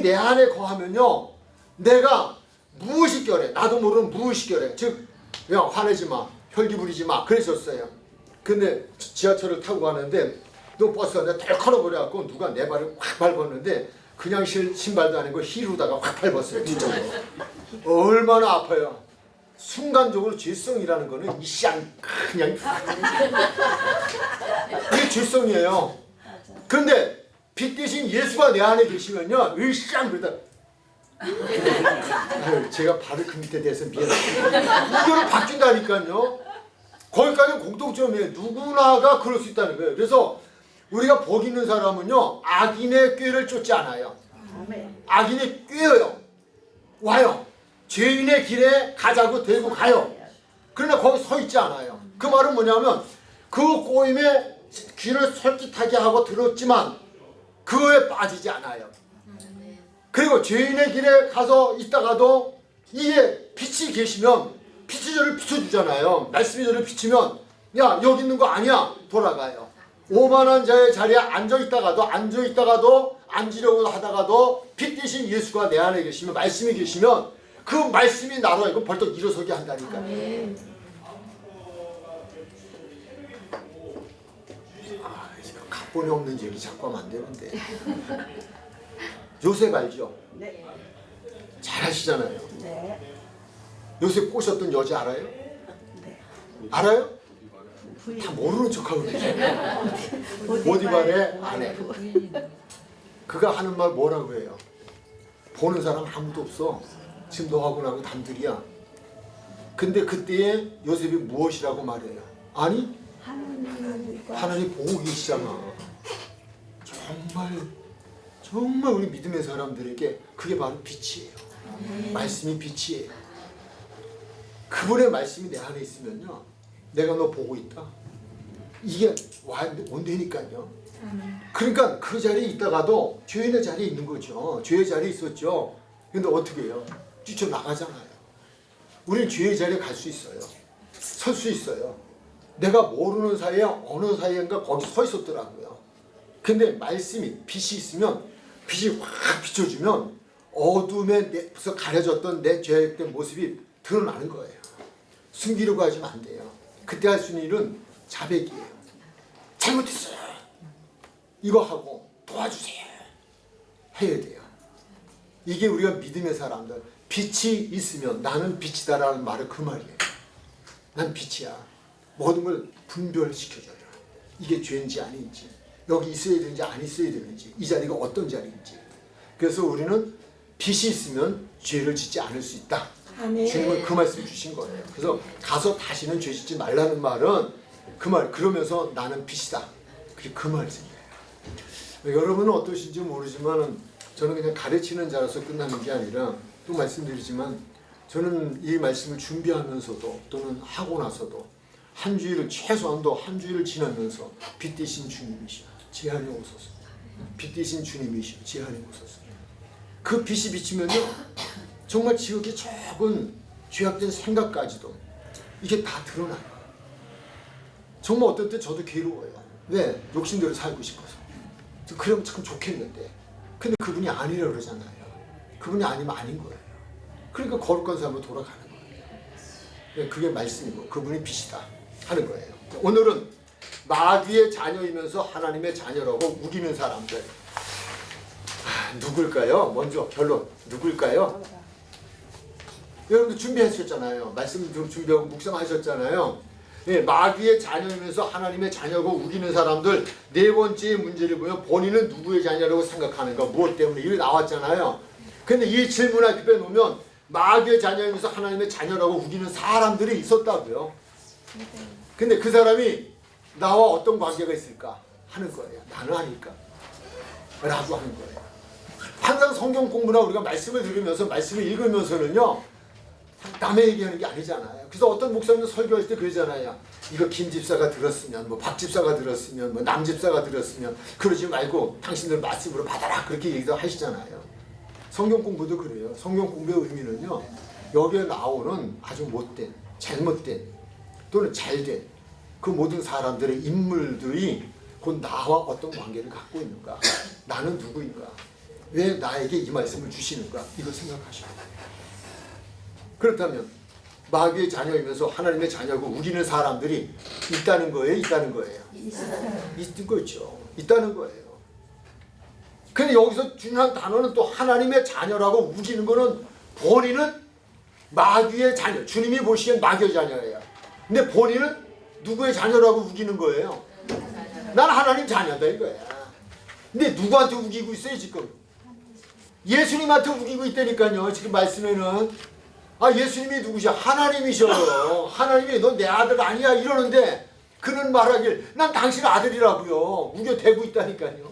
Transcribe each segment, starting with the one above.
내 안에 거하면요, 내가 무의식결에, 나도 모르는 무의식결에, 즉 그냥 화내지 마, 혈기 부리지 마 그랬었어요. 근데 지하철을 타고 가는데 또 버스가 내가 덜커러 버려갖고 누가 내 발을 확 밟았는데 그냥 신발도 아니고 힐로다가 확 밟았어요. 진짜. 얼마나 아파요. 순간적으로 죄성이라는 거는 이쌍 그냥 이게 죄성이에요. 그런데 빛 대신 예수가 내 안에 계시면요, 으쌍 그러다. 제가 발을 그 밑에 대서 미안해요. 이거는 바뀐다니까요. 거기까지는 공통점이에요. 누구나가 그럴 수 있다는 거예요. 그래서 우리가 복 있는 사람은요, 악인의 꾀를 쫓지 않아요. 악인의 꾀예요. 와요. 죄인의 길에 가자고 데리고 가요. 그러나 거기 서 있지 않아요. 그 말은 뭐냐면 그 꼬임에 귀를 솔깃하게 하고 들었지만 그거에 빠지지 않아요. 그리고 죄인의 길에 가서 있다가도 이게 빛이 계시면 빛이 저를 비춰주잖아요. 말씀이 저를 비치면 야 여기 있는 거 아니야 돌아가요. 오만한 자의 자리에 앉아있다가도 앉으려고 하다가도 빛 대신 예수가 내 안에 계시면 말씀이 계시면 그 말씀이 나로 이거 벌떡 일어서게 한다니까요. 각본이 없는 얘기 자꾸 하면 안 되는데. 요셉 알죠? 네. 잘 아시잖아요. 네. 요셉 꼬셨던 여자 알아요? 네. 알아요? 다 모르는 척하고 계세요. 보디발의 아내. 그가 하는 말 뭐라고 해요? 보는 사람 아무도 없어. 지금 너하고 나하고 단둘이야. 근데 그때에 요셉이 무엇이라고 말해요? 아니 하나님 보고 계시잖아. 정말 우리 믿음의 사람들에게 그게 바로 빛이에요. 말씀이 빛이에요. 그분의 말씀이 내 안에 있으면요, 내가 너 보고 있다. 이게 온다니까요. 그러니까 그 자리에 있다가도 죄인의 자리에 있는 거죠. 죄의 자리에 있었죠. 근데 어떻게 해요? 뛰쳐나가잖아요. 우리는 죄의 자리에 갈 수 있어요. 설 수 있어요. 내가 모르는 사이에 어느 사이인가 거기 서 있었더라고요. 근데 말씀이 빛이 있으면 빛이 확 비춰주면 어둠에서 가려졌던 내 죄악된 모습이 드러나는 거예요. 숨기려고 하시면 안 돼요. 그때 할 수 있는 일은 자백이에요. 잘못했어요. 이거 하고 도와주세요. 해야 돼요. 이게 우리가 믿음의 사람들, 빛이 있으면 나는 빛이다라는 말은 그 말이에요. 난 빛이야. 모든 걸 분별시켜줘요. 이게 죄인지 아닌지, 여기 있어야 되는지 안 있어야 되는지, 이 자리가 어떤 자리인지. 그래서 우리는 빛이 있으면 죄를 짓지 않을 수 있다. 주님은 그 말씀 주신 거예요. 그래서 가서 다시는 죄 짓지 말라는 말은 그 말, 그러면서 나는 빛이다. 그 말씀이에요. 여러분은 어떠신지 모르지만 저는 그냥 가르치는 자로서 끝나는 게 아니라 또 말씀드리지만 저는 이 말씀을 준비하면서도 또는 하고 나서도 한 주일을 최소한도 한 주일을 지나면서 빛 대신 주님이시여 제 안에 오소서. 빛 대신 주님이시여 제 안에 오소서. 그 빛이 비치면요 정말 지옥의 적은 죄악된 생각까지도 이게 다 드러나요. 정말 어떨 때 저도 괴로워요. 왜? 욕심대로 살고 싶어서. 그러면 참 좋겠는데 근데 그분이 아니라 그러잖아요. 그분이 아니면 아닌 거예요. 그러니까 거룩한 삶으로 돌아가는 거예요. 그게 말씀이고 그분이 빛이다 하는 거예요. 오늘은 마귀의 자녀이면서 하나님의 자녀라고 우기는 사람들. 누굴까요? 먼저 결론 누굴까요? 여러분들 준비하셨잖아요. 말씀 좀 준비하고 묵상하셨잖아요. 네, 마귀의 자녀이면서 하나님의 자녀고 우기는 사람들. 네 번째 문제를 보면 본인은 누구의 자녀라고 생각하는가, 무엇 때문에 이게 나왔잖아요. 근데 이 질문 앞에 놓으면 마귀의 자녀이면서 하나님의 자녀라고 우기는 사람들이 있었다고요. 근데 그 사람이 나와 어떤 관계가 있을까 하는 거예요. 나는 아닐까 라고 하는 거예요. 항상 성경 공부나 우리가 말씀을 들으면서 말씀을 읽으면서는요 남의 얘기하는 게 아니잖아요. 그래서 어떤 목사님은 설교할 때 그러잖아요. 이거 김 집사가 들었으면, 뭐 박 집사가 들었으면, 뭐 남 집사가 들었으면 그러지 말고 당신들 말씀으로 받아라 그렇게 얘기도 하시잖아요. 성경 공부도 그래요. 성경 공부의 의미는요 여기에 나오는 아주 못된, 잘못된 또는 잘된 그 모든 사람들의 인물들이 곧 나와 어떤 관계를 갖고 있는가, 나는 누구인가, 왜 나에게 이 말씀을 주시는가? 이걸 생각하셔야 돼요. 그렇다면 마귀의 자녀이면서 하나님의 자녀고 우기는 사람들이 있다는 거예요? 있다는 거예요? 있는 거죠. 있다는 거예요. 근데 여기서 중요한 단어는 또 하나님의 자녀라고 우기는 거는 본인은 마귀의 자녀, 주님이 보시기엔 마귀의 자녀예요. 근데 본인은 누구의 자녀라고 우기는 거예요? 난 하나님 자녀다 이거야. 근데 누구한테 우기고 있어요 지금? 예수님한테 우기고 있다니까요. 지금 말씀에는 예수님이 누구셔? 하나님이셔요. 하나님이 너 내 아들 아니야 이러는데 그는 말하길 난 당신 아들이라고요. 우겨대고 있다니까요.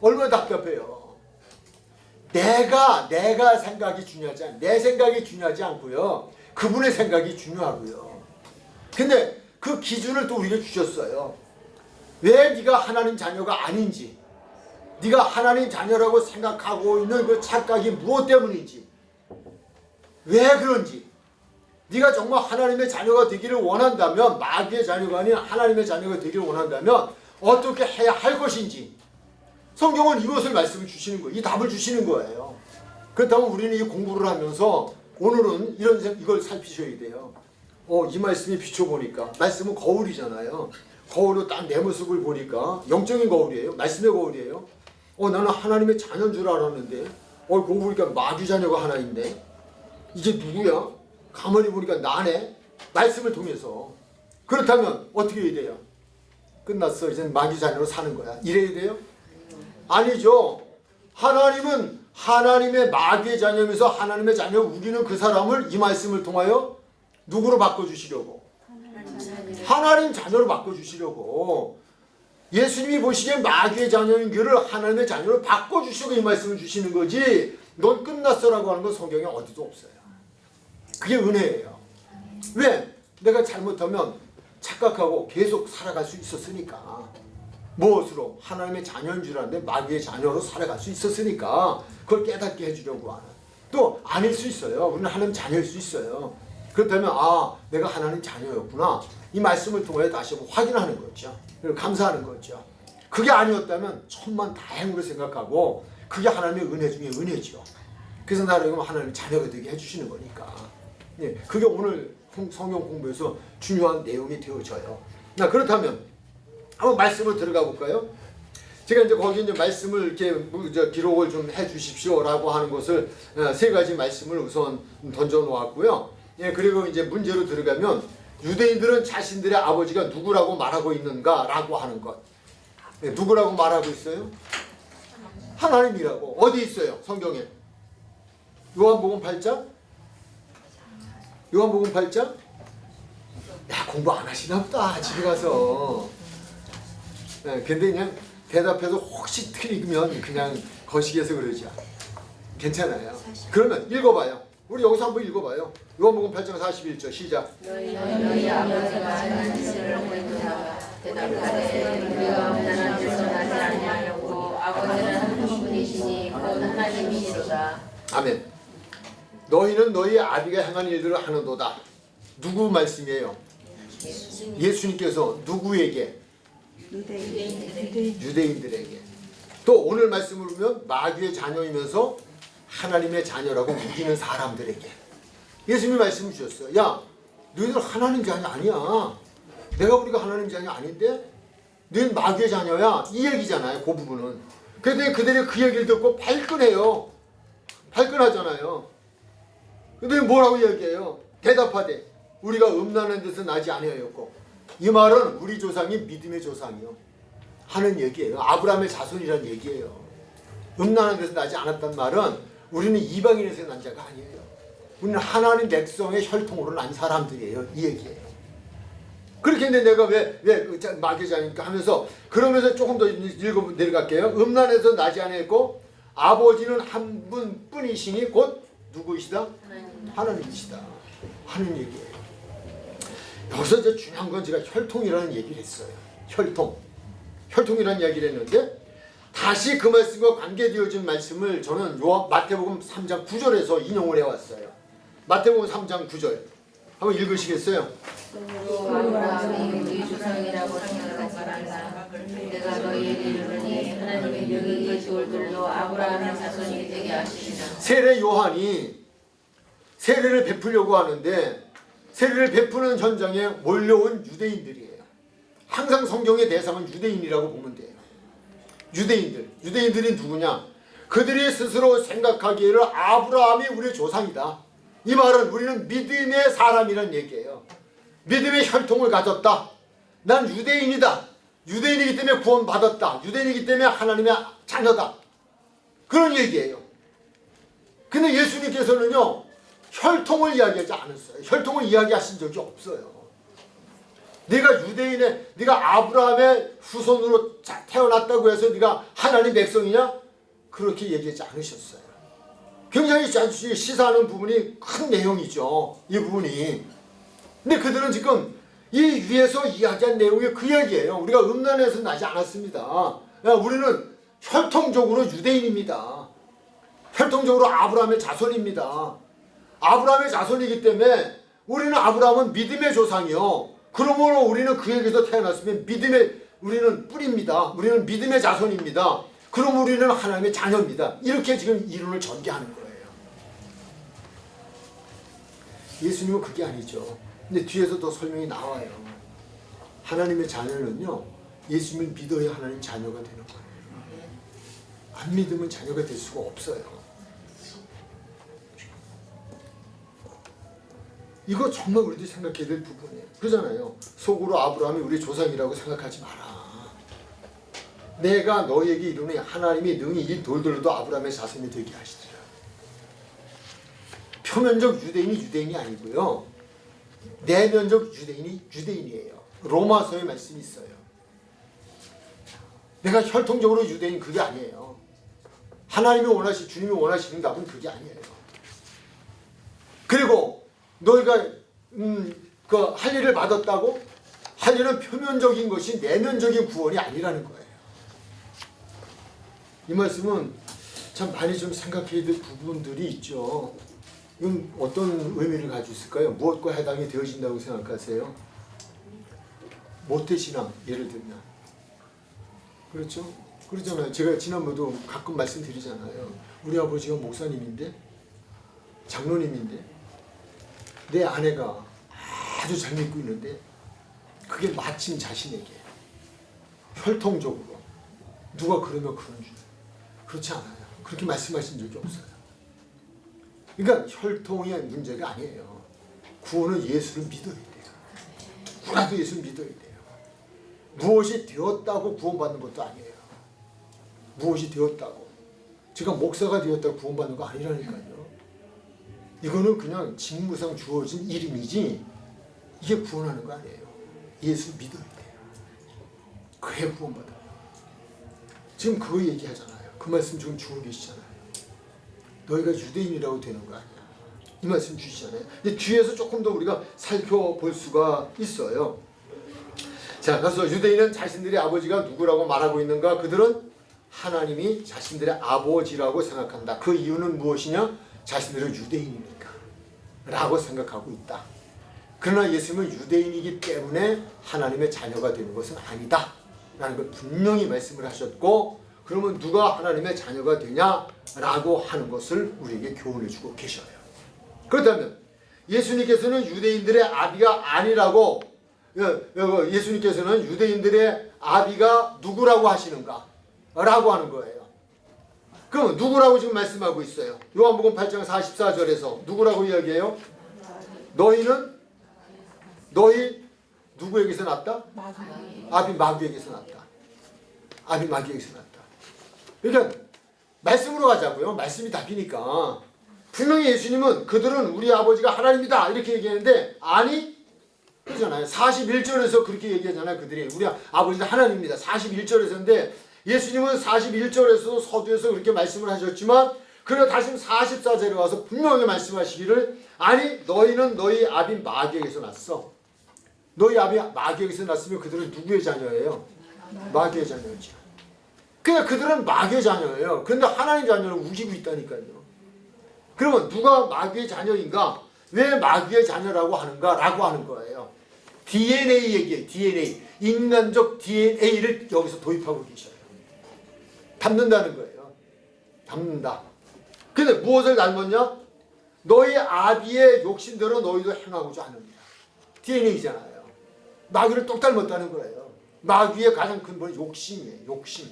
얼마나 답답해요. 내가 생각이 중요하지 않아요. 내 생각이 중요하지 않고요. 그분의 생각이 중요하고요. 근데 그 기준을 또 우리에게 주셨어요. 왜 네가 하나님 자녀가 아닌지, 네가 하나님 자녀라고 생각하고 있는 그 착각이 무엇 때문인지, 왜 그런지, 네가 정말 하나님의 자녀가 되기를 원한다면, 마귀의 자녀가 아닌 하나님의 자녀가 되기를 원한다면 어떻게 해야 할 것인지 성경은 이것을 말씀을 주시는 거예요. 이 답을 주시는 거예요. 그렇다면 우리는 이 공부를 하면서 오늘은 이걸 살피셔야 돼요. 이 말씀이 비춰보니까 말씀은 거울이잖아요. 거울로 딱 내 모습을 보니까 영적인 거울이에요. 말씀의 거울이에요. 나는 하나님의 자녀인 줄 알았는데 그거 보니까 마귀 자녀가 하나 있네. 이게 누구야? 가만히 보니까 나네. 말씀을 통해서. 그렇다면 어떻게 해야 돼요? 끝났어. 이제 마귀 자녀로 사는 거야. 이래야 돼요? 아니죠. 하나님은 하나님의 마귀의 자녀면서 하나님의 자녀 우기는 그 사람을 이 말씀을 통하여 누구로 바꿔주시려고? 하나님 자녀로 바꿔주시려고. 예수님이 보시기엔 마귀의 자녀인 그를 하나님의 자녀로 바꿔주시려고 이 말씀을 주시는 거지, 넌 끝났어라고 하는 건 성경에 어디도 없어요. 그게 은혜예요. 왜? 내가 잘못하면 착각하고 계속 살아갈 수 있었으니까. 무엇으로? 하나님의 자녀인 줄 알았는데 마귀의 자녀로 살아갈 수 있었으니까 그걸 깨닫게 해주려고 하는. 또 아닐 수 있어요. 우리는 하나님 자녀일 수 있어요. 그렇다면 내가 하나님 자녀였구나. 이 말씀을 통해 다시 한번 확인하는 거죠. 그리고 감사하는 거죠. 그게 아니었다면 천만다행으로 생각하고 그게 하나님의 은혜 중에 은혜죠. 그래서 나를 하나님의 자녀가 되게 해주시는 거니까. 그게 오늘 성경 공부에서 중요한 내용이 되어져요. 그렇다면 한번 말씀을 들어가 볼까요? 제가 이제 거기 이제 말씀을 이렇게 기록을 좀 해 주십시오라고 하는 것을 세 가지 말씀을 우선 던져 놓았고요. 그리고 이제 문제로 들어가면 유대인들은 자신들의 아버지가 누구라고 말하고 있는가라고 하는 것. 누구라고 말하고 있어요? 하나님이라고. 어디 있어요? 성경에. 요한복음 8장? 요한복음 8장? 야, 공부 안 하시나 보다. 집에 가서. 근데 그냥 대답해서 혹시 틀리면 그냥 거시기해서 그러죠. 괜찮아요. 그러면 읽어봐요. 우리 여기서 한번 읽어봐요. 요한복음 8장 41절 시작. 너희 아버지가 하는 짓을 하고 있노라. 대답하되 우리가 하나님께서 나지 아니하였고 아버지는 한 분이시니 곧 하나님이시로다. 아멘. 너희는 너희 아비가 행한 일들을 하는도다. 누구 말씀이에요? 예수님께서 누구에게? 유대인들에게. 또 오늘 말씀을 보면 마귀의 자녀이면서 하나님의 자녀라고 우기는 사람들에게 예수님이 말씀을 주셨어요. 야, 너희들 하나님 자녀 아니야. 내가 우리가 하나님 자녀 아닌데 너희는 마귀의 자녀야. 이 얘기잖아요. 그 부분은. 그런데 그들이 그 얘기를 듣고 발끈해요. 발끈하잖아요. 근데 뭐라고 얘기해요? 대답하되 우리가 음란한 데서 나지 아니하였고. 이 말은 우리 조상이 믿음의 조상이요 하는 얘기예요. 아브라함의 자손이라는 얘기예요. 음란한 데서 나지 않았단 말은 우리는 이방인에서 난 자가 아니에요. 우리는 하나님 백성의 혈통으로 난 사람들이에요. 이 얘기예요. 그렇게 했는데 내가 왜 마귀의 자녀니까 하면서 그러면서 조금 더 읽어 내려갈게요. 음란에서 나지 아니했고 아버지는 한 분뿐이시니 곧 누구이시다? 하나님이시다 하는 얘기예요. 여기서 이제 중요한 건 제가 혈통이라는 얘기를 했어요. 혈통이라는 이야기를 했는데 다시 그 말씀과 관계되어진 말씀을 저는 마태복음 3장 9절에서 인용을 해왔어요. 마태복음 3장 9절 한번 읽으시겠어요? 또 아브라함이 우리 조상이라고 생각하지 말라. 내가 너희에게 이르노니 하나님의 능히 이 돌들로 아브라함의 자손이 되게 하시리라. 세례 요한이 세례를 베풀려고 하는데 세례를 베푸는 현장에 몰려온 유대인들이에요. 항상 성경의 대상은 유대인이라고 보면 돼요. 유대인들이 누구냐? 그들이 스스로 생각하기에는 아브라함이 우리의 조상이다. 이 말은 우리는 믿음의 사람이란 얘기예요. 믿음의 혈통을 가졌다. 난 유대인이다. 유대인이기 때문에 구원받았다. 유대인이기 때문에 하나님의 자녀다. 그런 얘기예요. 근데 예수님께서는요, 혈통을 이야기하지 않았어요. 혈통을 이야기하신 적이 없어요. 네가 아브라함의 후손으로 태어났다고 해서 네가 하나님 백성이냐? 그렇게 얘기하지 않으셨어요. 굉장히 시사하는 부분이 큰 내용이죠. 이 부분이. 근데 그들은 지금 이 위에서 이야기한 내용이 그 얘기예요. 우리가 음란에서 나지 않았습니다. 우리는 혈통적으로 유대인입니다. 혈통적으로 아브라함의 자손입니다. 아브라함의 자손이기 때문에 우리는 아브라함은 믿음의 조상이요. 그러므로 우리는 그에게서 태어났으면 우리는 뿌리입니다. 우리는 믿음의 자손입니다. 그럼 우리는 하나님의 자녀입니다. 이렇게 지금 이론을 전개하는 거예요. 예수님은 그게 아니죠. 근데 뒤에서 더 설명이 나와요. 하나님의 자녀는요, 예수님을 믿어야 하나님 자녀가 되는 거예요. 안 믿으면 자녀가 될 수가 없어요. 이거 정말 우리들이 생각해야 될 부분이에요. 그러잖아요. 속으로 아브라함이 우리 조상이라고 생각하지 마라. 내가 너희에게 이르노니 하나님이 능히 이 돌들로도 아브라함의 자손이 되게 하시리라. 표면적 유대인이 아니고요. 내면적 유대인이에요. 로마서에 말씀이 있어요. 내가 혈통적으로 유대인 그게 아니에요. 주님이 원하시는 답은 그게 아니에요. 그리고 너희가 그 할 일을 받았다고 할 일은 표면적인 것이 내면적인 구원이 아니라는 거예요. 이 말씀은 참 많이 좀 생각해야 될 부분들이 있죠. 이건 어떤 의미를 가지고 있을까요? 무엇과 해당이 되어진다고 생각하세요? 모태신앙 예를 들면 그렇죠? 그러잖아요. 제가 지난번에도 가끔 말씀드리잖아요. 우리 아버지가 목사님인데 장로님인데 내 아내가 아주 잘 믿고 있는데 그게 마침 자신에게 혈통적으로 누가 그러면 그런 줄 그렇지 않아요. 그렇게 말씀하신 적이 없어요. 그러니까 혈통의 문제가 아니에요. 구원은 예수를 믿어야 돼요. 누구라도 예수를 믿어야 돼요. 무엇이 되었다고 구원받는 것도 아니에요. 무엇이 되었다고 제가 목사가 되었다고 구원받는 거 아니라니까요. 이거는 그냥 직무상 주어진 이름이지 이게 구원하는 거 아니에요. 예수를 믿어야 돼요. 그래야 구원받아요. 지금 그거 얘기하잖아요. 그 말씀 지금 주고 계시잖아요. 너희가 유대인이라고 되는 거 아니야. 이 말씀 주시잖아요. 근데 뒤에서 조금 더 우리가 살펴볼 수가 있어요. 자, 그래서 유대인은 자신들의 아버지가 누구라고 말하고 있는가? 그들은 하나님이 자신들의 아버지라고 생각한다. 그 이유는 무엇이냐? 자신들은 유대인이니까 라고 생각하고 있다. 그러나 예수님은 유대인이기 때문에 하나님의 자녀가 되는 것은 아니다 라는 걸 분명히 말씀을 하셨고, 그러면 누가 하나님의 자녀가 되냐라고 하는 것을 우리에게 교훈해 주고 계셔요. 그렇다면 예수님께서는 유대인들의 아비가 아니라고, 예수님께서는 유대인들의 아비가 누구라고 하시는가 라고 하는 거예요. 그럼 누구라고 지금 말씀하고 있어요? 요한복음 8장 44절에서 누구라고 이야기해요? 너희 누구에게서 났다? 아비 마귀에게서 났다. 아비 마귀에게서 났다. 그러니까 말씀으로 가자고요. 말씀이 답이니까. 분명히 예수님은 그들은 우리 아버지가 하나님이다 이렇게 얘기했는데 아니 그러잖아요. 41절에서 그렇게 얘기하잖아요. 그들이 우리 아버지가 하나님입니다. 41절에서인데 예수님은 41절에서도 서두에서 그렇게 말씀을 하셨지만 그러나 다시 44절에 와서 분명하게 말씀하시기를 아니 너희는 너희 아비 마귀에게서 났어. 너희 아비 마귀에게서 났으면 그들은 누구의 자녀예요? 마귀의 자녀죠. 그러니까 그들은 마귀의 자녀예요. 그런데 하나님 자녀를 우기고 있다니까요. 그러면 누가 마귀의 자녀인가? 왜 마귀의 자녀라고 하는가? 라고 하는 거예요. DNA 얘기예요. DNA. 인간적 DNA를 여기서 도입하고 계셔요. 닮는다는 거예요. 닮는다. 근데 무엇을 닮았냐? 너희 아비의 욕심대로 너희도 행하고자 하느니라. DNA잖아요. 마귀를 똑 닮았다는 거예요. 마귀의 가장 큰 건 욕심이에요. 욕심.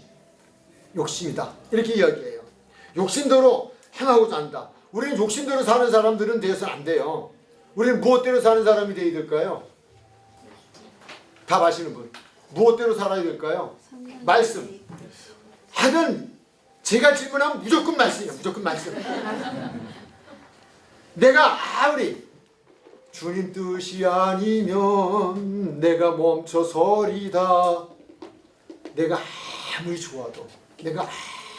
욕심이다. 이렇게 이야기해요. 욕심대로 행하고자 한다. 우리는 욕심대로 사는 사람들은 되어서는 안 돼요. 우리는 무엇대로 사는 사람이 되어야 될까요? 답 아시는 분. 무엇대로 살아야 될까요? 말씀. 하여튼 제가 질문하면 무조건 말씀이에요. 무조건 말씀. 내가 아무리 주님 뜻이 아니면 내가 멈춰서리다. 내가 아무리 좋아도, 내가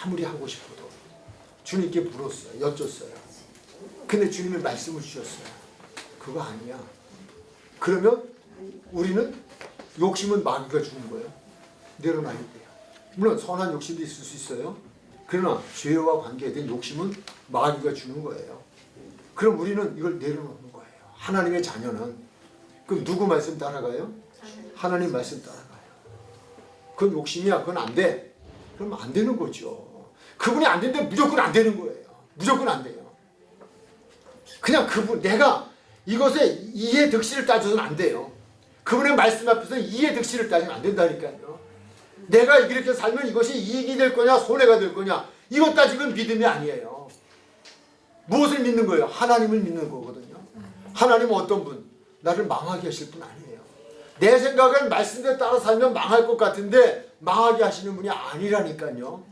아무리 하고 싶어도 주님께 물었어요. 여쭸어요. 근데 주님이 말씀을 주셨어요. 그거 아니야. 그러면 우리는 욕심은 마귀가 주는 거예요. 내려놔야 돼요. 물론 선한 욕심도 있을 수 있어요. 그러나 죄와 관계된 욕심은 마귀가 주는 거예요. 그럼 우리는 이걸 내려놓는 거예요. 하나님의 자녀는. 그럼 누구 말씀 따라가요? 하나님 말씀 따라가요. 그건 욕심이야. 그건 안 돼. 그러면 안 되는 거죠. 그분이 안 되는데 무조건 안 되는 거예요. 무조건 안 돼요. 그냥 그분, 내가 이것에 이해 득실을 따져서는 안 돼요. 그분의 말씀 앞에서 이해 득실을 따지면 안 된다니까요. 내가 이렇게 살면 이것이 이익이 될 거냐 손해가 될 거냐 이것 따지면 믿음이 아니에요. 무엇을 믿는 거예요? 하나님을 믿는 거거든요. 하나님은 어떤 분? 나를 망하게 하실 분 아니에요. 내 생각은 말씀대로 따라 살면 망할 것 같은데 망하게 하시는 분이 아니라니까요.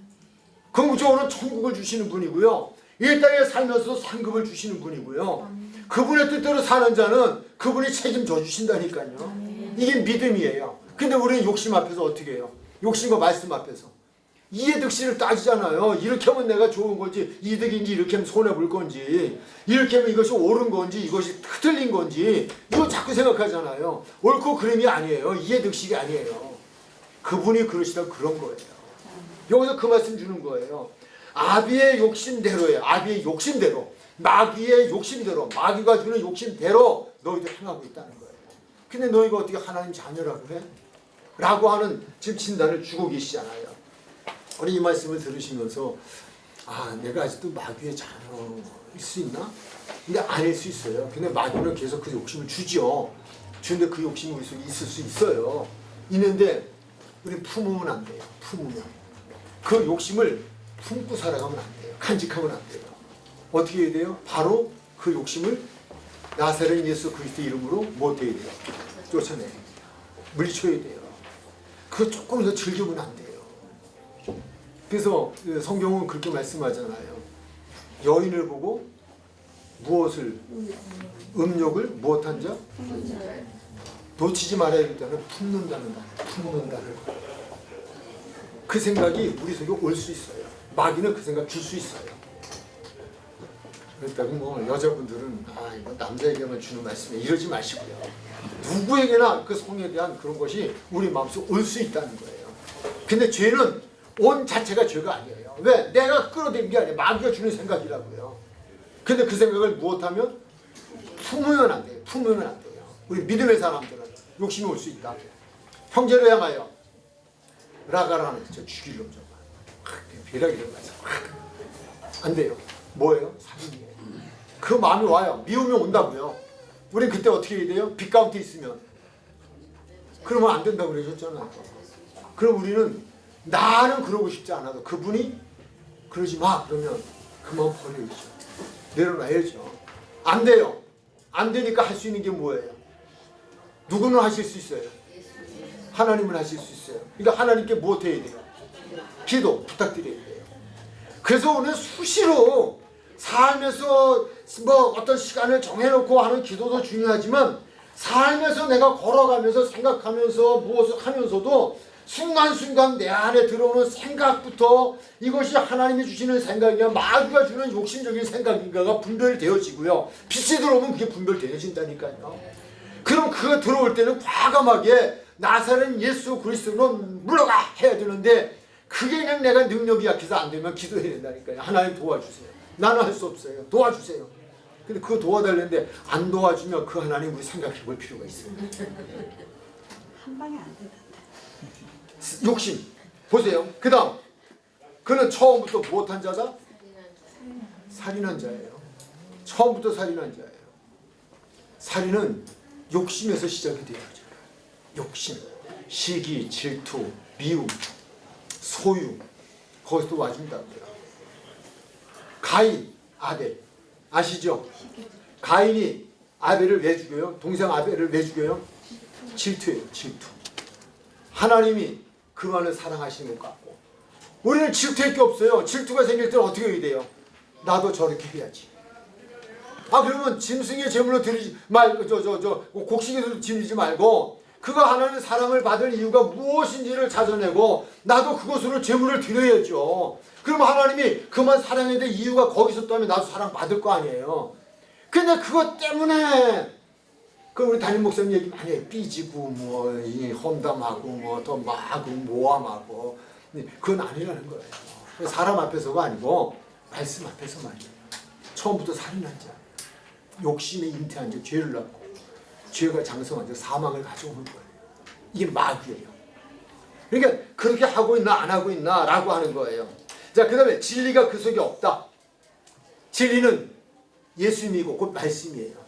궁극적으로는 천국을 주시는 분이고요. 이 땅에 살면서도 상급을 주시는 분이고요. 그분의 뜻대로 사는 자는 그분이 책임져 주신다니까요. 이게 믿음이에요. 근데 우리는 욕심 앞에서 어떻게 해요? 욕심과 말씀 앞에서 이해득실을 따지잖아요. 이렇게 하면 내가 좋은 건지 이득인지 이렇게 하면 손해볼 건지 이렇게 하면 이것이 옳은 건지 이것이 틀린 건지 이거 자꾸 생각하잖아요. 옳고 그름이 아니에요. 이해득실이 아니에요. 그분이 그러시다 그런 거예요. 여기서 그 말씀 주는 거예요. 아비의 욕심대로예요. 아비의 욕심대로. 마귀의 욕심대로. 마귀가 주는 욕심대로 너희도 행하고 있다는 거예요. 근데 너희가 어떻게 하나님 자녀라고 해? 라고 하는 지금 진단을 주고 계시잖아요. 우리 이 말씀을 들으시면서 아 내가 아직도 마귀의 자녀일 수 있나? 근데 아닐 수 있어요. 근데 마귀는 계속 그 욕심을 주죠. 주는데 그 욕심이 우리 속에 있을 수 있어요. 있는데 우리는 품으면 안 돼요. 품으면. 그 욕심을 품고 살아가면 안 돼요. 간직하면 안 돼요. 어떻게 해야 돼요? 바로 그 욕심을 나사렛 예수 그리스도 이름으로 뭐 해야 돼요? 쫓아내야 돼요. 물리쳐야 돼요. 그거 조금 더 즐기면 안 돼요. 그래서 성경은 그렇게 말씀하잖아요. 여인을 보고 무엇을 음욕을 무엇한 자? 놓치지 말아야 된다는 품는다는 말. 품는다는 말. 그 생각이 우리 속에 올 수 있어요. 마귀는 그 생각 줄 수 있어요. 그렇다고 뭐 여자분들은 아 이거 남자에게만 주는 말씀이에요. 이러지 마시고요. 누구에게나 그 성에 대한 그런 것이 우리 마음속에 올 수 있다는 거예요. 근데 죄는 온 자체가 죄가 아니에요. 왜? 내가 끌어들인 게 아니에요. 마귀가 주는 생각이라고요. 근데 그 생각을 무엇하면? 품으면 안 돼요. 품으면 안 돼요. 우리 믿음의 사람들은 욕심이 올 수 있다. 형제를 향하여 라가라는 저 죽일 놈 좀. 비라기를 맞아. 안 돼요. 뭐예요? 살인이에요. 그 마음이 와요. 미우면 온다고요. 우린 그때 어떻게 해야 돼요? 빛 가운데 있으면. 그러면 안 된다고 그러셨잖아요. 그럼 우리는 나는 그러고 싶지 않아도 그분이 그러지 마 그러면 그 마음 버려야죠. 내려놔야죠. 안 돼요. 안 되니까 할 수 있는 게 뭐예요? 누구는 하실 수 있어요. 하나님은 하실 수 있어요. 그러니까 하나님께 무엇 해야 돼요? 기도 부탁드려야 돼요. 그래서 오늘 수시로 삶에서 뭐 어떤 시간을 정해놓고 하는 기도도 중요하지만 삶에서 내가 걸어가면서 생각하면서 무엇을 하면서도 순간순간 내 안에 들어오는 생각부터 이것이 하나님이 주시는 생각이냐 마귀가 주는 욕심적인 생각인가가 분별되어지고요. 빛이 들어오면 그게 분별되어진다니까요. 그럼 그거 들어올 때는 과감하게 나사렛 예수 그리스도로 물러가 해야 되는데 그게 그냥 내가 능력이 약해서 안 되면 기도해야 된다니까요. 하나님 도와주세요. 나는 할 수 없어요. 도와주세요. 근데 그거 도와달라는데 안 도와주면 그 하나님 우리 생각해 볼 필요가 있어요. 한 방에 안 된다. 욕심. 보세요. 그 다음 그는 처음부터 무엇한 자다? 살인한 자예요. 처음부터 살인한 자예요. 살인은 욕심에서 시작이 돼요. 욕심, 시기, 질투, 미움, 소유, 거기서 와준다고요. 가인, 아벨 아시죠? 가인이 아벨을 왜 죽여요? 동생 아벨을 왜 죽여요? 질투예요. 질투. 하나님이 그만을 사랑하시는 것 같고 우리는 질투할 게 없어요. 질투가 생길 때는 어떻게 해야 돼요? 나도 저렇게 해야지. 그러면 짐승의 제물로 드리지 곡식에도 지르지 말고 그가 하나님 사랑을 받을 이유가 무엇인지를 찾아내고 나도 그것으로 제물을 드려야죠. 그럼 하나님이 그만 사랑해야 될 이유가 거기 있었다면 나도 사랑받을 거 아니에요. 근데 그것 때문에 그 우리 담임 목사님 얘기 많이 해요. 삐지고 이 험담하고 더 마고 모함하고 그건 아니라는 거예요. 사람 앞에서가 아니고 말씀 앞에서만이에요. 처음부터 살인한 자, 욕심에 잉태한 자, 죄를 낳고 죄가 장성한 자, 사망을 가져오는 거예요. 이게 마귀예요. 그러니까 그렇게 하고 있나 안 하고 있나 라고 하는 거예요. 자, 그 다음에 진리가 그 속에 없다. 진리는 예수님이고 곧 말씀이에요.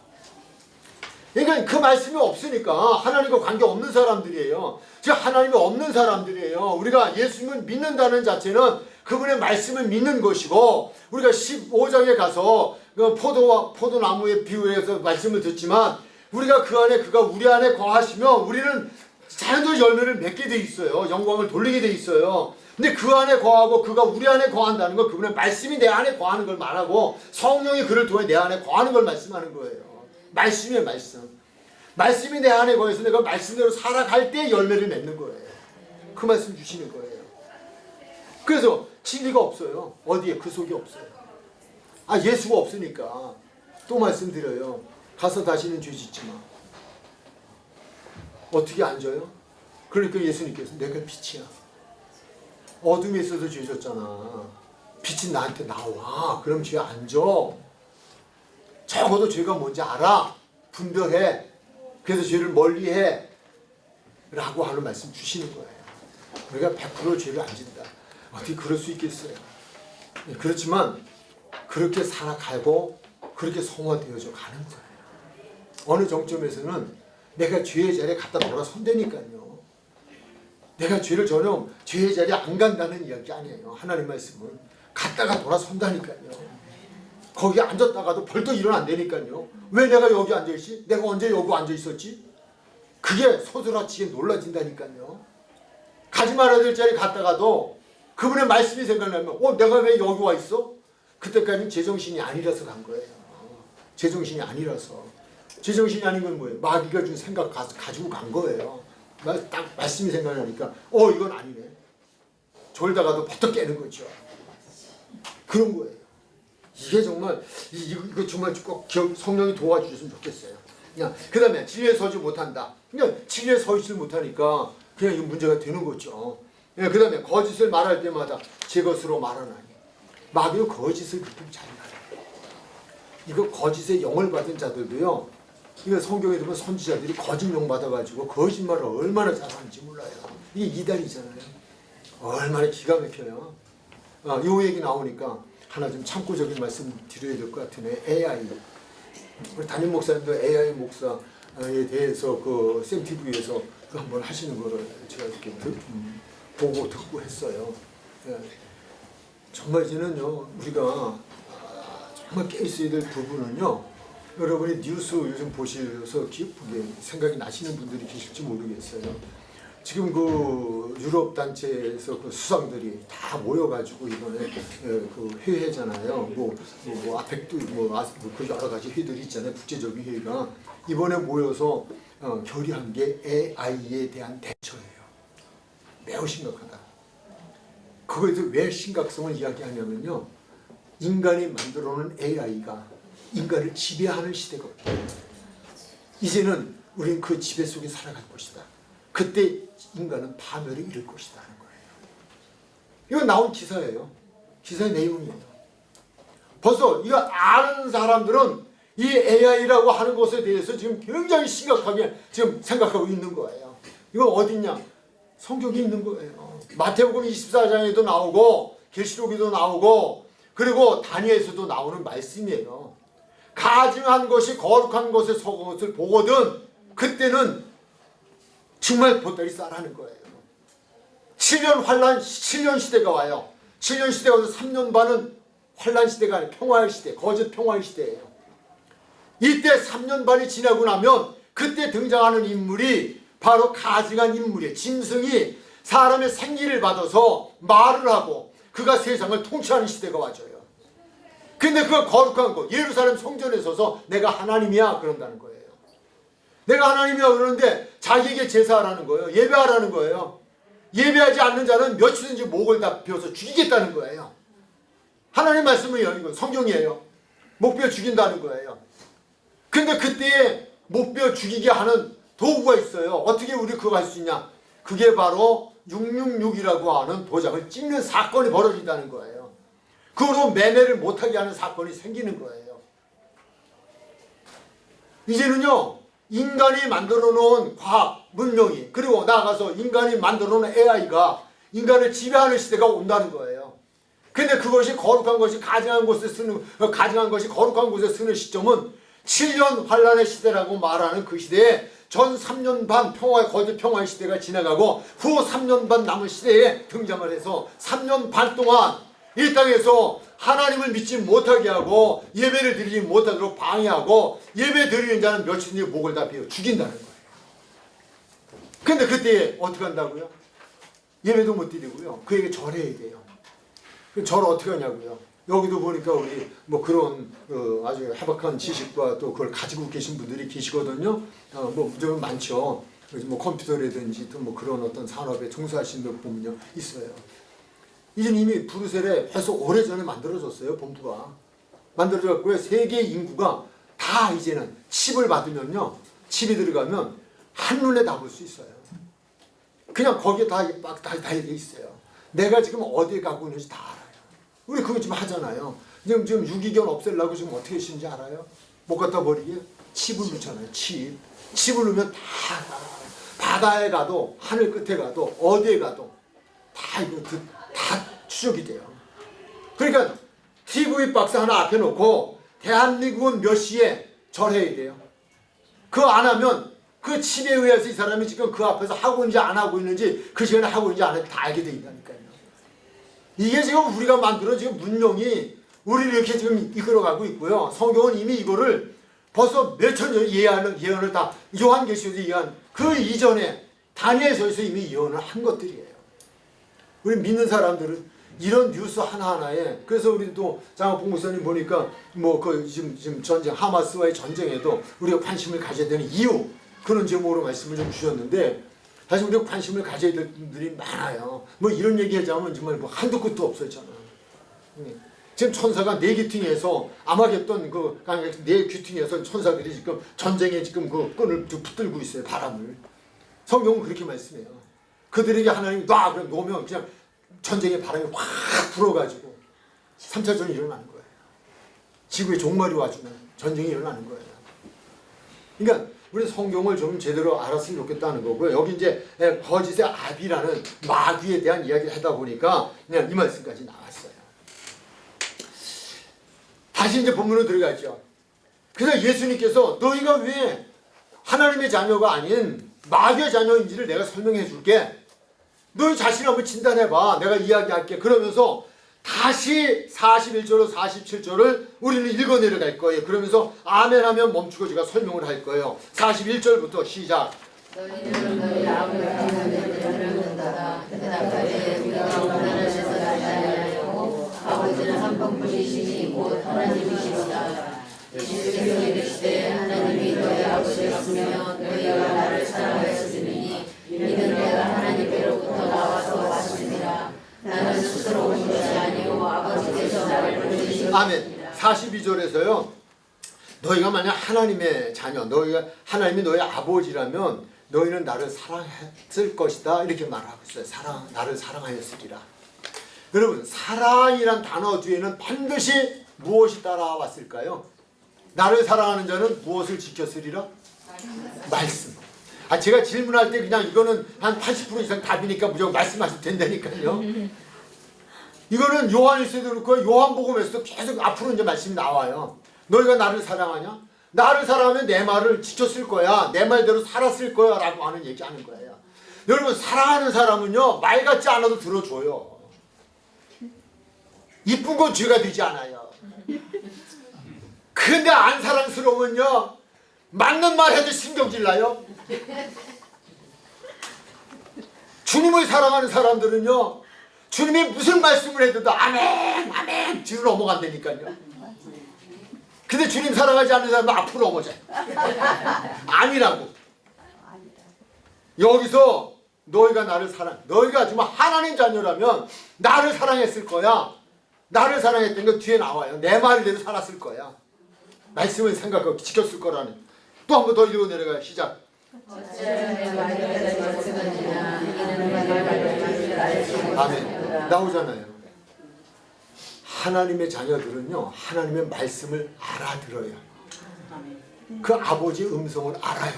그러니까 그 말씀이 없으니까 하나님과 관계 없는 사람들이에요. 즉 하나님이 없는 사람들이에요. 우리가 예수님을 믿는다는 자체는 그분의 말씀을 믿는 것이고 우리가 15장에 가서 포도나무의 비유에서 말씀을 듣지만 우리가 그 안에 그가 우리 안에 거하시면 우리는 자연적으로 열매를 맺게 돼 있어요. 영광을 돌리게 돼 있어요. 근데 그 안에 거하고 그가 우리 안에 거한다는 건 그분의 말씀이 내 안에 거하는 걸 말하고 성령이 그를 통해 내 안에 거하는 걸 말씀하는 거예요. 말씀이에요. 말씀. 말씀이 내 안에 거해서 내가 말씀대로 살아갈 때 열매를 맺는 거예요. 그 말씀 주시는 거예요. 그래서 진리가 없어요. 어디에? 그 속에 없어요. 예수가 없으니까 또 말씀드려요. 가서 다시는 죄 짓지 마. 어떻게 앉아요? 그러니까 예수님께서 내가 빛이야. 어둠에 있어서 죄 졌잖아. 빛이 나한테 나와. 그럼 죄 안 져. 적어도 죄가 뭔지 알아. 분별해. 그래서 죄를 멀리해. 라고 하는 말씀 주시는 거예요. 우리가 100% 죄를 안 진다. 어떻게 그럴 수 있겠어요? 그렇지만 그렇게 살아가고 그렇게 성화되어져 가는 거예요. 어느 정점에서는 내가 죄의 자리에 갖다 돌아선다니까요. 내가 죄를 전혀 죄의 자리에 안 간다는 이야기 아니에요. 하나님 말씀은 갔다가 돌아선다니까요. 거기 앉았다가도 벌떡 일어난다니까요. 왜 내가 여기 앉아있지? 내가 언제 여기 앉아있었지? 그게 소스라치게 놀라진다니까요. 가지 말아야 될 자리에 갔다가도 그분의 말씀이 생각나면 내가 왜 여기 와 있어? 그때까지는 제정신이 아니라서 간 거예요. 제정신이 아니라서. 제정신이 아닌 건 뭐예요? 마귀가 준 생각 가지고 간 거예요. 딱 말씀이 생각나니까 이건 아니네. 졸다가도 버떡 깨는 거죠. 그런 거예요. 이게 정말 이거 정말 꼭 성령이 도와주셨으면 좋겠어요. 그 다음에 진리에 서지 못한다. 그냥 진리에 서 있지 못하니까 그냥 이 문제가 되는 거죠. 그 다음에 거짓을 말할 때마다 제 것으로 말하나니. 마귀는 거짓을 그렇게 잘 말해요. 이거 거짓의 영을 받은 자들도요. 이거 성경에 보면 선지자들이 거짓 영 받아가지고 거짓말을 얼마나 잘하는지 몰라요. 이게 이단이잖아요. 얼마나 기가 막혀요. 요 얘기 나오니까 하나 좀 참고적인 말씀 드려야 될 것 같으네. AI. 우리 담임 목사님도 AI 목사에 대해서 그 샘TV에서 그 한번 하시는 거를 제가 이렇게 보고 듣고 했어요. 정말 이제는요, 우리가 정말 깨있어야 될 부분은요, 여러분이 뉴스 요즘 보셔서 기쁘게 생각이 나시는 분들이 계실지 모르겠어요. 지금 그 유럽 단체에서 그 수상들이 다 모여가지고 이번에 그 회의잖아요. 아펙도 그 여러 가지 회의들이 있잖아요. 국제적인 회의가 이번에 모여서 결의한 게 AI에 대한 대처예요. 매우 심각하다. 그거에서 왜 심각성을 이야기하냐면요, 인간이 만들어놓은 AI가 인간을 지배하는 시대거든요. 이제는 우리는 그 지배 속에 살아갈 것이다. 그때 인간은 파멸에 이를 것이다 하는 거예요. 이거 나온 기사예요. 기사의 내용이에요. 벌써 이거 아는 사람들은 이 AI라고 하는 것에 대해서 지금 굉장히 심각하게 지금 생각하고 있는 거예요. 이거 어딨냐? 성경에 있는 거예요. 마태복음 24장에도 나오고 계시록에도 나오고 그리고 다니엘에서도 나오는 말씀이에요. 가증한 것이 거룩한 것에 속은 것을 보거든 그때는 정말 보따리 싸라는 거예요. 7년 환란, 7년 시대가 와요. 7년 시대가 와서 3년 반은 환란 시대가 아니라 평화의 시대, 거짓 평화의 시대예요. 이때 3년 반이 지나고 나면 그때 등장하는 인물이 바로 가증한 인물이에요. 짐승이 사람의 생기를 받아서 말을 하고 그가 세상을 통치하는 시대가 와줘요. 근데 그가 거룩한 것, 예루살렘 성전에 서서 내가 하나님이야 그런다는 거예요. 내가 하나님이야 그러는데 자기에게 제사하라는 거예요. 예배하라는 거예요. 예배하지 않는 자는 며칠든지 목을 다 베어서 죽이겠다는 거예요. 하나님 말씀이에요. 이거 성경이에요. 목 베어 죽인다는 거예요. 근데 그때에 목 베어 죽이게 하는 도구가 있어요. 어떻게 우리 그거 할 수 있냐? 그게 바로 666이라고 하는 도장을 찍는 사건이 벌어진다는 거예요. 그거로 매매를 못하게 하는 사건이 생기는 거예요. 이제는요, 인간이 만들어 놓은 과학, 문명이, 그리고 나아가서 인간이 만들어 놓은 AI가 인간을 지배하는 시대가 온다는 거예요. 근데 그것이 거룩한 것이 가증한 곳에 쓰는, 가증한 것이 거룩한 곳에 쓰는 시점은 7년 환란의 시대라고 말하는 그 시대에 전 3년 반 평화의 거짓 평화의 시대가 지나가고 후 3년 반 남은 시대에 등장을 해서 3년 반 동안 이 땅에서 하나님을 믿지 못하게 하고 예배를 드리지 못하도록 방해하고 예배 드리는 자는 며칠 뒤에 목을 다 베어 죽인다는 거예요. 근데 그때 어떻게 한다고요? 예배도 못 드리고요. 그에게 절해야 돼요. 절 어떻게 하냐고요? 여기도 보니까 우리 뭐 그런 아주 해박한 지식과 또 그걸 가지고 계신 분들이 계시거든요. 뭐 좀 많죠. 뭐 컴퓨터라든지 또 뭐 그런 어떤 산업에 종사하시는 분 보면요 있어요. 이제 이미 브뤼셀에 벌써 오래전에 만들어졌어요. 본부가 만들어졌고요. 세계 인구가 다 이제는 칩을 받으면요, 칩이 들어가면 한눈에 다 볼 수 있어요. 그냥 거기에 다 달려 있어요. 내가 지금 어디에 가고 있는지 다 알아요. 우리 그거 좀 하잖아요. 지금 유기견 없애려고 지금 어떻게 하시는지 알아요? 못 갖다 버리게 칩을 넣잖아요. 칩을 넣으면 다 바다에 가도 하늘 끝에 가도 어디에 가도 다 이거 다 추적이 돼요. 그러니까 TV 박스 하나 앞에 놓고 대한민국은 몇 시에 절해야 돼요. 그거 안 하면 그 칩에 의해서 이 사람이 지금 그 앞에서 하고 있는지 안 하고 있는지 그 시간에 하고 있는지 안 하는지 다 알게 된다니까요. 이게 지금 우리가 만들어 지금 문명이 우리를 이렇게 지금 이끌어가고 있고요. 성경은 이미 이거를 벌써 몇천 년 예언을 다 요한계시록에서 예언한 그 이전에 다니엘서에서 이미 예언을 한 것들이에요. 우리 믿는 사람들은 이런 뉴스 하나하나에, 그래서 우리도 장학봉 목사님 보니까 뭐 그 지금 전쟁 하마스와의 전쟁에도 우리가 관심을 가져야 되는 이유, 그런 제목으로 말씀을 좀 주셨는데 사실 우리가 관심을 가져야 될 분들이 많아요. 뭐 이런 얘기 하자면 정말 뭐 한도 끝도 없었잖아. 지금 천사가 네 귀퉁이에서 아마겟돈 네 귀퉁이에서 천사들이 지금 전쟁에 지금 그 끈을 붙들고 있어요. 바람을. 성경은 그렇게 말씀해요. 그들에게 하나님이 놔 그럼 놓으면 그냥 전쟁의 바람이 확 불어가지고 3차전이 일어나는 거예요. 지구에 종말이 와주면 전쟁이 일어나는 거예요. 그러니까 우리 성경을 좀 제대로 알았으면 좋겠다는 거고요. 여기 이제 거짓의 아비라는 마귀에 대한 이야기를 하다 보니까 그냥 이 말씀까지 나왔어요. 다시 이제 본문으로 들어가죠. 그래서 예수님께서 너희가 왜 하나님의 자녀가 아닌 마귀의 자녀인지를 내가 설명해 줄게. 너희 자신을 한번 진단해봐. 내가 이야기할게. 그러면서 다시 41절로 47절을 우리는 읽어 내려갈 거예요. 그러면서 아멘 하면 멈추고 제가 설명을 할 거예요. 41절부터 시작. 너희는 너희 아버지 하나님을 믿는다. 대답하되 우리가 하나님에서 나지 아니하고 아버지는 한 분이시니 곧 하나님이시로다. 예수께서 이르시되 하나님이 너희 아버지였으면 너희가 나를 사랑하였으니 이는 내가 하나님께로부터 나와서 왔습니다. 나는 스스로 온 것이 아니고 아버지께서 나를 보내주셨습니다. 아멘. 42절에서요. 너희가 만약 하나님의 자녀, 너희가 하나님이 너희 아버지라면 너희는 나를 사랑했을 것이다. 이렇게 말하고 있어요. 나를 사랑하였으리라. 여러분, 사랑이란 단어 뒤에는 반드시 무엇이 따라왔을까요? 나를 사랑하는 자는 무엇을 지켰으리라? 말씀. 제가 질문할 때 그냥 이거는 한 80% 이상 답이니까 무조건 말씀하셔도 된다니까요. 이거는 요한일서에도 그렇고 요한복음에서도 계속 앞으로 이제 말씀이 나와요. 너희가 나를 사랑하냐? 나를 사랑하면 내 말을 지켰을 거야. 내 말대로 살았을 거야. 라고 하는 얘기하는 거예요. 여러분, 사랑하는 사람은요, 말 같지 않아도 들어줘요. 이쁜 건 죄가 되지 않아요. 근데 안 사랑스러우면요, 맞는 말 해도 신경질 나요. 주님을 사랑하는 사람들은요, 주님이 무슨 말씀을 해도 아멘 아멘 뒤로 넘어간다니까요. 근데 주님 사랑하지 않는 사람은 앞으로 넘어져요. 아니라고. 여기서 너희가 나를 너희가 정말 하나님 자녀라면 나를 사랑했을 거야. 나를 사랑했던 거 뒤에 나와요. 내 말대로 살았을 거야. 말씀을 생각하고 지켰을 거라는. 또 한 번 더 읽고 내려가요. 시작. 아멘. 나오잖아요. 하나님의 자녀들은요, 하나님의 말씀을 알아들어요. 그 아버지의 음성을 알아요.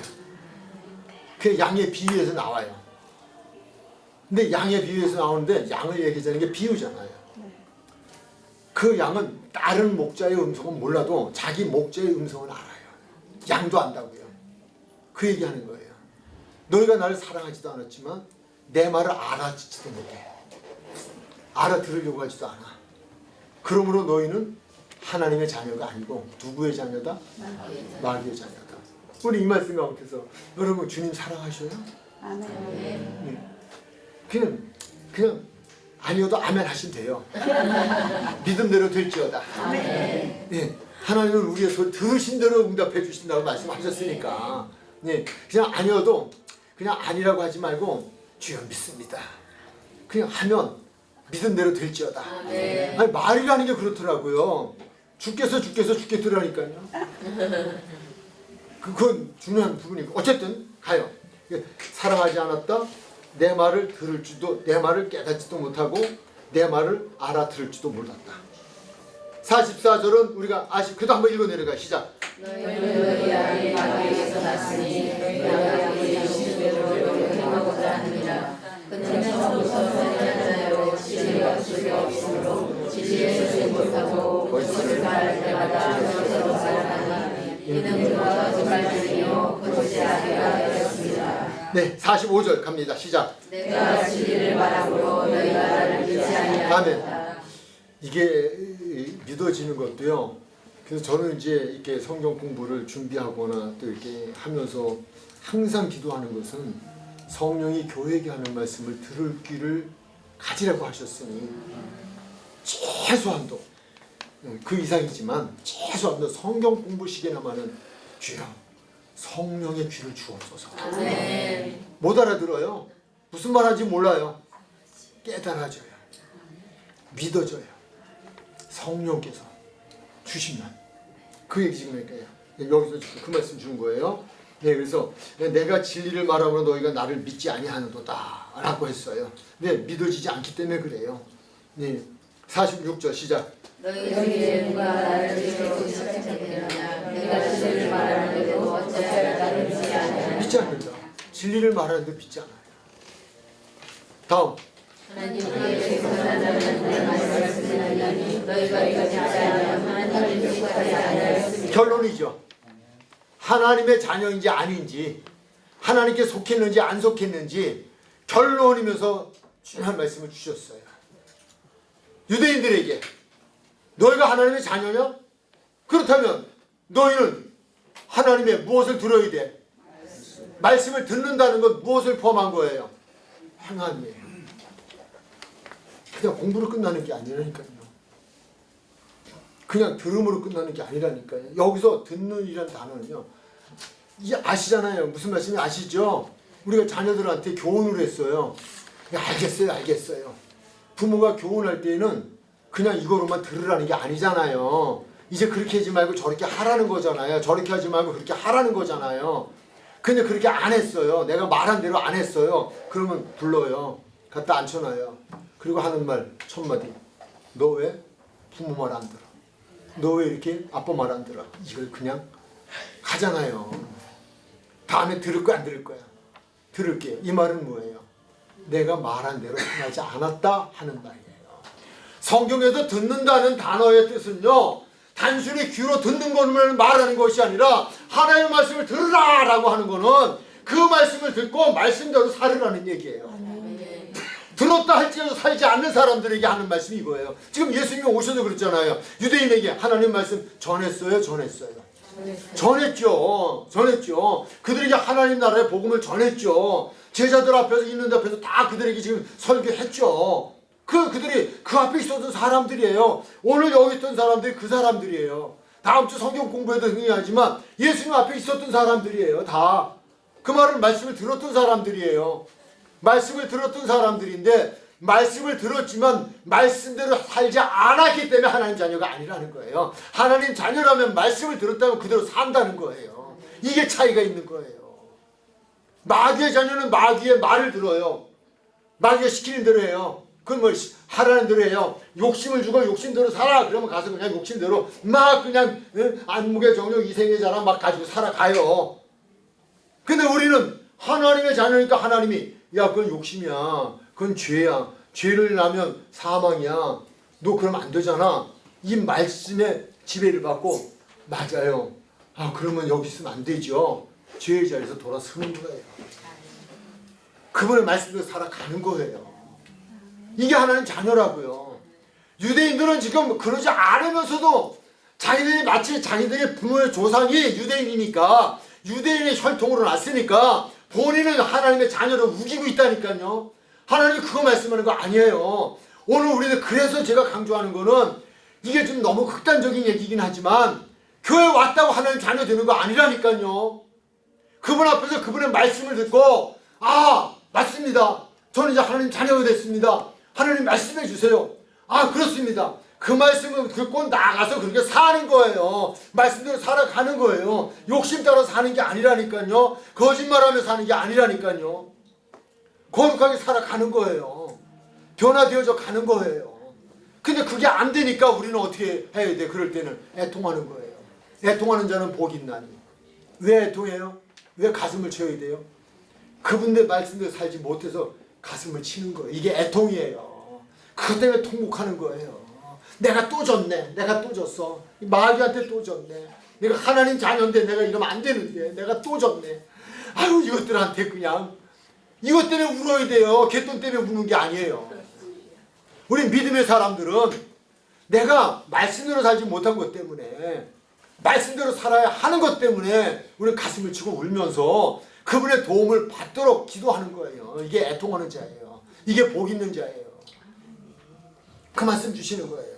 그 양의 비유에서 나와요. 근데 양의 비유에서 나오는데 양을 얘기하자는 게 비유잖아요. 그 양은 다른 목자의 음성은 몰라도 자기 목자의 음성을 알아요. 양도 안다고요. 그 얘기하는 거예요. 너희가 나를 사랑하지도 않았지만 내 말을 알아듣지도 못해. 알아들으려고 하지도 않아. 그러므로 너희는 하나님의 자녀가 아니고 누구의 자녀다? 마귀의 자녀다. 우리 이 말씀 가운데서 여러분 주님 사랑하셔요? 아멘. 그냥 아니어도 아멘 하시면 돼요. 믿음대로 될지어다. 아멘. 네, 하나님은 우리의 소리 들으신 대로 응답해 주신다고 말씀하셨으니까 네, 그냥 아니어도 그냥 아니라고 하지 말고 주여 믿습니다. 그냥 하면 믿음대로 될지어다. 아니, 말이라는 게 그렇더라고요. 주께서 주겠더라니까요. 그건 중요한 부분이고 어쨌든 가요. 사랑하지 않았다. 내 말을 들을지도 내 말을 깨닫지도 못하고 내 말을 알아들을지도 몰랐다. 44절은 우리가 그래도 한번 읽어 내려가. 시작. 너희 아비 마귀에게서 났으니 너희 아비의 신뢰로 행하고자 합니다. 그는 처음부터 선한 자요 진리가 없을 수 없으므로 진리에 서지 못하고 거짓을 말할 때마다 거짓으로 살아나니 이는 그가 거짓말쟁이요 거짓의 아비가 되었습니다. 네, 45절 갑니다. 시작. 내가 진리를 말함으로 너희가 나를 믿지 아니하였다. 아멘. 이게 믿어지는 것도요. 그래서 저는 이제 이렇게 성경 공부를 준비하거나 또 이렇게 하면서 항상 기도하는 것은 성령이 교회에게 하는 말씀을 들을 귀를 가지라고 하셨으니 최소한도 그 이상이지만 최소한도 성경 공부 시간에만은 주여 성령의 귀를 주옵소서. 아멘. 못 알아들어요. 무슨 말하는지 몰라요. 깨달아져요. 믿어져요. 성령께서 주시면 그 얘기 지금 할까요? 여기서 그 말씀 주는 거예요. 네, 그래서 내가 진리를 말함으로 너희가 나를 믿지 아니하는도다 라고 했어요. 네, 믿어지지 않기 때문에 그래요. 네, 46절 시작. 너희 중에 누가 나를 믿으러 시작하느냐 내가 진리를 말하는데도 어찌하여 나를 믿지 않느냐. 믿지 않는다. 진리를 말하는데 믿지 않아요. 다음. 하나님께서 하나님의 말씀을 듣느니 너희가 믿지 않으면 하나님을 믿지 아니하였습니다. 결론이죠. 하나님의 자녀인지 아닌지 하나님께 속했는지 안 속했는지 결론이면서 중요한 말씀을 주셨어요. 유대인들에게 너희가 하나님의 자녀냐? 그렇다면 너희는 하나님의 무엇을 들어야 돼? 말씀을 듣는다는 건 무엇을 포함한 거예요? 행함이에요. 그냥 공부로 끝나는 게 아니라니까요. 그냥 들음으로 끝나는 게 아니라니까요. 여기서 듣는이라는 단어는요. 아시잖아요. 무슨 말씀인지 아시죠? 우리가 자녀들한테 교훈을 했어요. 알겠어요. 부모가 교훈할 때는 그냥 이거로만 들으라는 게 아니잖아요. 이제 그렇게 하지 말고 저렇게 하라는 거잖아요. 저렇게 하지 말고 그렇게 하라는 거잖아요. 근데 그렇게 안 했어요. 내가 말한 대로 안 했어요. 그러면 불러요. 갖다 앉혀놔요. 그리고 하는 말 첫 마디. 너 왜 부모 말 안 들어? 너 왜 이렇게 아빠 말 안 들어? 이걸 그냥 하잖아요. 다음에 들을 거야 안 들을 거야? 들을게요. 이 말은 뭐예요? 내가 말한 대로 행하지 않았다 하는 말이에요. 성경에서 듣는다는 단어의 뜻은요, 단순히 귀로 듣는 것만 말하는 것이 아니라 하나님의 말씀을 들으라 라고 하는 거는 그 말씀을 듣고 말씀대로 살으라는 얘기예요. 들었다 할지라도 살지 않는 사람들에게 하는 말씀이 이거예요. 지금 예수님이 오셔서 그랬잖아요. 유대인에게 하나님 말씀 전했어요? 전했죠. 그들에게 하나님 나라의 복음을 전했죠. 제자들 앞에서 있는 데 앞에서 다 그들에게 지금 설교했죠. 그들이 그 앞에 있었던 사람들이에요. 오늘 여기 있던 사람들이 그 사람들이에요. 다음 주 성경 공부에도 흥미하지만 예수님 앞에 있었던 사람들이에요. 다 그 말씀을 들었던 사람들이에요. 말씀을 들었던 사람들인데 말씀을 들었지만 말씀대로 살지 않았기 때문에 하나님 자녀가 아니라는 거예요. 하나님 자녀라면 말씀을 들었다면 그대로 산다는 거예요. 이게 차이가 있는 거예요. 마귀의 자녀는 마귀의 말을 들어요. 마귀가 시키는 대로 해요. 그건 뭐 하라는 대로 해요. 욕심을 주고 욕심대로 살아. 그러면 가서 그냥 욕심대로 막 그냥 안목의 정욕 이생의 자랑 막 가지고 살아가요. 근데 우리는 하나님의 자녀니까 하나님이 야 그건 욕심이야. 그건 죄야. 죄를 나면 사망이야. 너 그러면 안 되잖아. 이 말씀에 지배를 받고 맞아요. 아 그러면 여기 있으면 안 되죠. 죄의 자리에서 돌아서는 거예요. 그분의 말씀대로 살아가는 거예요. 이게 하나님 자녀라고요. 유대인들은 지금 그러지 않으면서도 자기들이 마치 자기들의 부모의 조상이 유대인이니까 유대인의 혈통으로 났으니까 본인은 하나님의 자녀를 우기고 있다니까요. 하나님이 그거 말씀하는 거 아니에요. 오늘 우리는 그래서 제가 강조하는 거는 이게 좀 너무 극단적인 얘기긴 하지만 교회 왔다고 하나님 자녀 되는 거 아니라니까요. 그분 앞에서 그분의 말씀을 듣고 아 맞습니다. 저는 이제 하나님 자녀가 됐습니다. 하나님 말씀해 주세요. 아 그렇습니다. 그 말씀을 듣고 나가서 그렇게 사는 거예요. 말씀대로 살아가는 거예요. 욕심 따라 사는 게 아니라니까요. 거짓말하며 사는 게 아니라니까요. 거룩하게 살아가는 거예요. 변화되어져 가는 거예요. 근데 그게 안 되니까 우리는 어떻게 해야 돼? 그럴 때는 애통하는 거예요. 애통하는 자는 복이 있나니. 왜 애통해요? 왜 가슴을 쳐야 돼요? 그분들 말씀대로 살지 못해서 가슴을 치는 거예요. 이게 애통이에요. 그것 때문에 통곡하는 거예요. 내가 또 졌네. 내가 또 졌어. 마귀한테 또 졌네. 내가 하나님 자녀인데 내가 이러면 안 되는데 내가 또 졌네. 아유 이것들한테 그냥 이것 때문에 울어야 돼요. 개돈 때문에 우는 게 아니에요. 우리 믿음의 사람들은 내가 말씀대로 살지 못한 것 때문에 말씀대로 살아야 하는 것 때문에 우리는 가슴을 치고 울면서 그분의 도움을 받도록 기도하는 거예요. 이게 애통하는 자예요. 이게 복 있는 자예요. 그 말씀 주시는 거예요.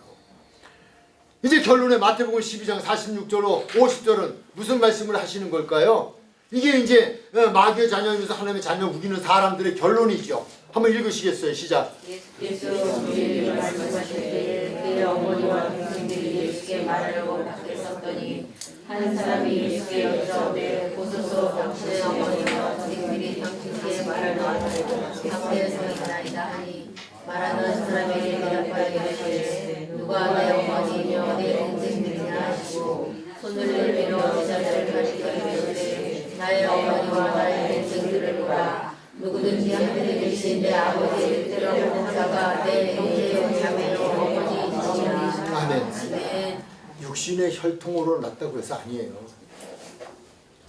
이제 결론에 마태복음 12장 46절로 50절은 무슨 말씀을 하시는 걸까요? 이게 이제 마귀의 자녀이면서 하나님의 자녀 우기는 사람들의 결론이죠. 한번 읽으시겠어요? 시작. 예수님이 말씀하실 때 그의 어머니와 동생들이 예수께 말하려고 밖에 섰더니 한 사람이 예수께 여쭤오되 보소서 당신의 어머니와 동생들이 당신께 말하려고 밖에 서 있나이다 하니 말하는 사람에게 대답하여 이르시되 누가 내 어머니며 내 동생들이냐 하시고 손을 내밀어 제자들을 가리켜 이르시되 나의 어머니와 나의 동생들을 보라. 누구든지 하늘에 계신 내 아버지의 뜻대로 하는 자가 내 형제요 자매요 어머니이시니라. 아멘. 육신의 혈통으로 났다고 해서 아니에요.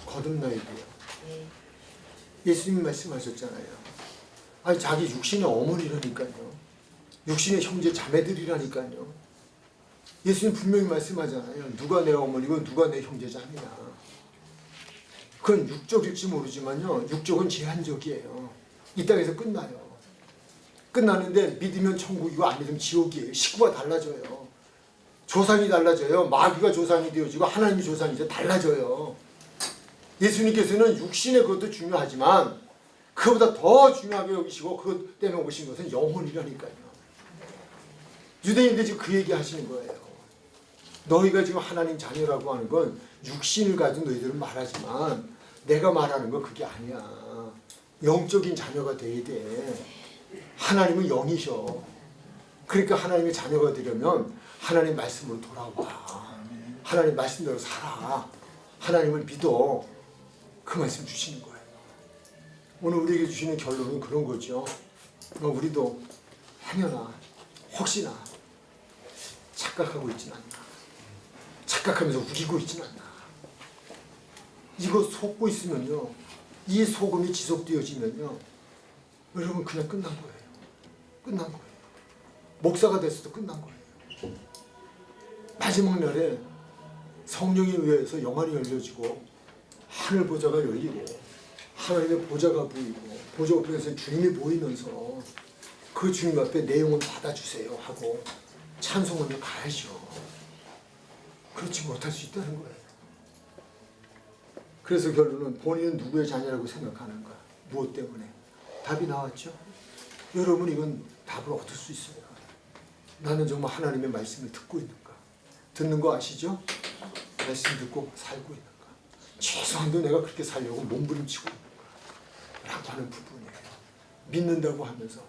거듭나야 돼요. 예수님 말씀하셨잖아요. 아니 자기 육신의 어머니라니까요. 육신의 형제 자매들이라니까요. 예수님 분명히 말씀하잖아요. 누가 내 어머니고 누가 내 형제 자매냐. 그건 육적일지 모르지만요. 육적은 제한적이에요. 이 땅에서 끝나요. 끝나는데 믿으면 천국이고 안 믿으면 지옥이에요. 식구가 달라져요. 조상이 달라져요. 마귀가 조상이 되어지고 하나님이 조상이 되어 달라져요. 예수님께서는 육신의 것도 중요하지만 그보다 더 중요하게 여기시고 그것 때문에 오신 것은 영혼이라니까요. 유대인들 지금 그 얘기 하시는 거예요. 너희가 지금 하나님 자녀라고 하는 건 육신을 가지고 너희들은 말하지만 내가 말하는 건 그게 아니야. 영적인 자녀가 돼야 돼. 하나님은 영이셔. 그러니까 하나님의 자녀가 되려면 하나님 말씀으로 돌아와. 하나님 말씀대로 살아. 하나님을 믿어. 그 말씀 주시는 거예요. 오늘 우리에게 주시는 결론은 그런 거죠. 우리도 행여나 혹시나 착각하고 있진 않나. 착각하면서 우기고 있진 않나. 이거 속고 있으면요, 이 속음이 지속되어지면요, 여러분 그냥 끝난 거예요. 끝난 거예요. 목사가 됐어도 끝난 거예요. 마지막 날에 성령에 의해서 영안이 열려지고 하늘 보좌가 열리고 하나님의 보좌가 보이고 보좌 앞에서 주님이 보이면서 그 주님 앞에 내용을 받아주세요 하고 찬송하며 가야죠. 그렇지 못할 수 있다는 거예요. 그래서 결론은 본인은 누구의 자녀라고 생각하는가? 무엇 때문에? 답이 나왔죠? 여러분 이건 답을 얻을 수 있어요. 나는 정말 하나님의 말씀을 듣고 있는가? 듣는 거 아시죠? 말씀 듣고 살고 있는가? 최소한도 내가 그렇게 살려고 몸부림치고 있는가? 라고 하는 부분이에요. 믿는다고 하면서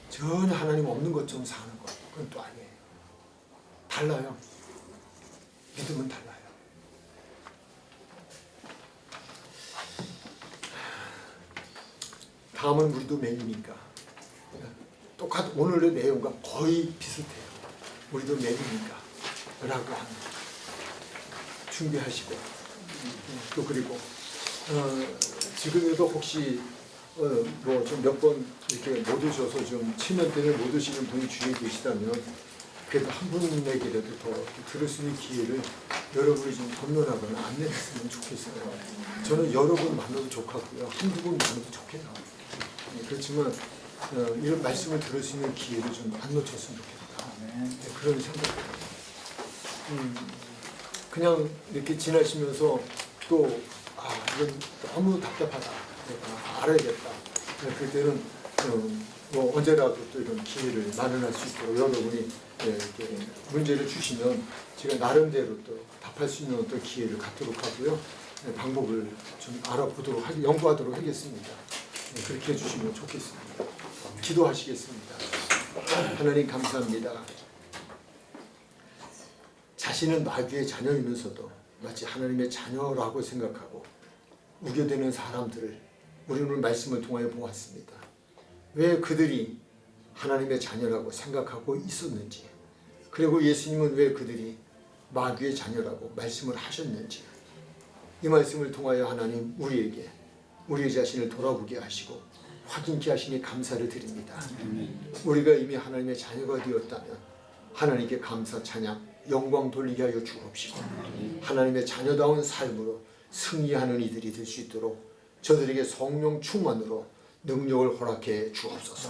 전혀 하나님 없는 것처럼 사는 것, 그건 또 아니에요. 달라요. 믿음은 달라요. 다음은 우리도 매니니까 오늘의 내용과 거의 비슷해요. 우리도 매니니까 라고 합니다. 준비하시고 또 그리고 지금에도 혹시 뭐 좀 몇 번 이렇게 못 오셔서 좀 체면 때문에 못 오시는 분이 주위에 계시다면 그래도 한 분에게라도 더 들을 수 있는 기회를 여러분이 좀 건너나거나 안내했으면 좋겠어요. 저는 여러 분 만나도 좋겠고요. 한두 분 만나도 좋겠어요. 그렇지만 이런 말씀을 들을 수 있는 기회를 좀 안 놓쳤으면 좋겠다. 그런 생각입니다. 그냥 이렇게 지나시면서 또 이건 너무 답답하다. 내가 알아야겠다. 그때는 뭐 언제라도 또 이런 기회를 마련할 수 있도록 여러분이 이렇게 문제를 주시면 제가 나름대로 또 답할 수 있는 어떤 기회를 갖도록 하고요. 방법을 좀 알아보도록 연구하도록 하겠습니다. 그렇게 해주시면 좋겠습니다. 기도하시겠습니다. 하나님 감사합니다. 자신은 마귀의 자녀이면서도 마치 하나님의 자녀라고 생각하고 우겨대는 사람들을 우리는 말씀을 통하여 보았습니다. 왜 그들이 하나님의 자녀라고 생각하고 있었는지, 그리고 예수님은 왜 그들이 마귀의 자녀라고 말씀을 하셨는지, 이 말씀을 통하여 하나님 우리에게 우리 자신을 돌아보게 하시고 확인케 하시니 감사를 드립니다. 우리가 이미 하나님의 자녀가 되었다면 하나님께 감사 찬양 영광 돌리게 하여 주옵시고 하나님의 자녀다운 삶으로 승리하는 이들이 될 수 있도록 저들에게 성령 충만으로 능력을 허락해 주옵소서.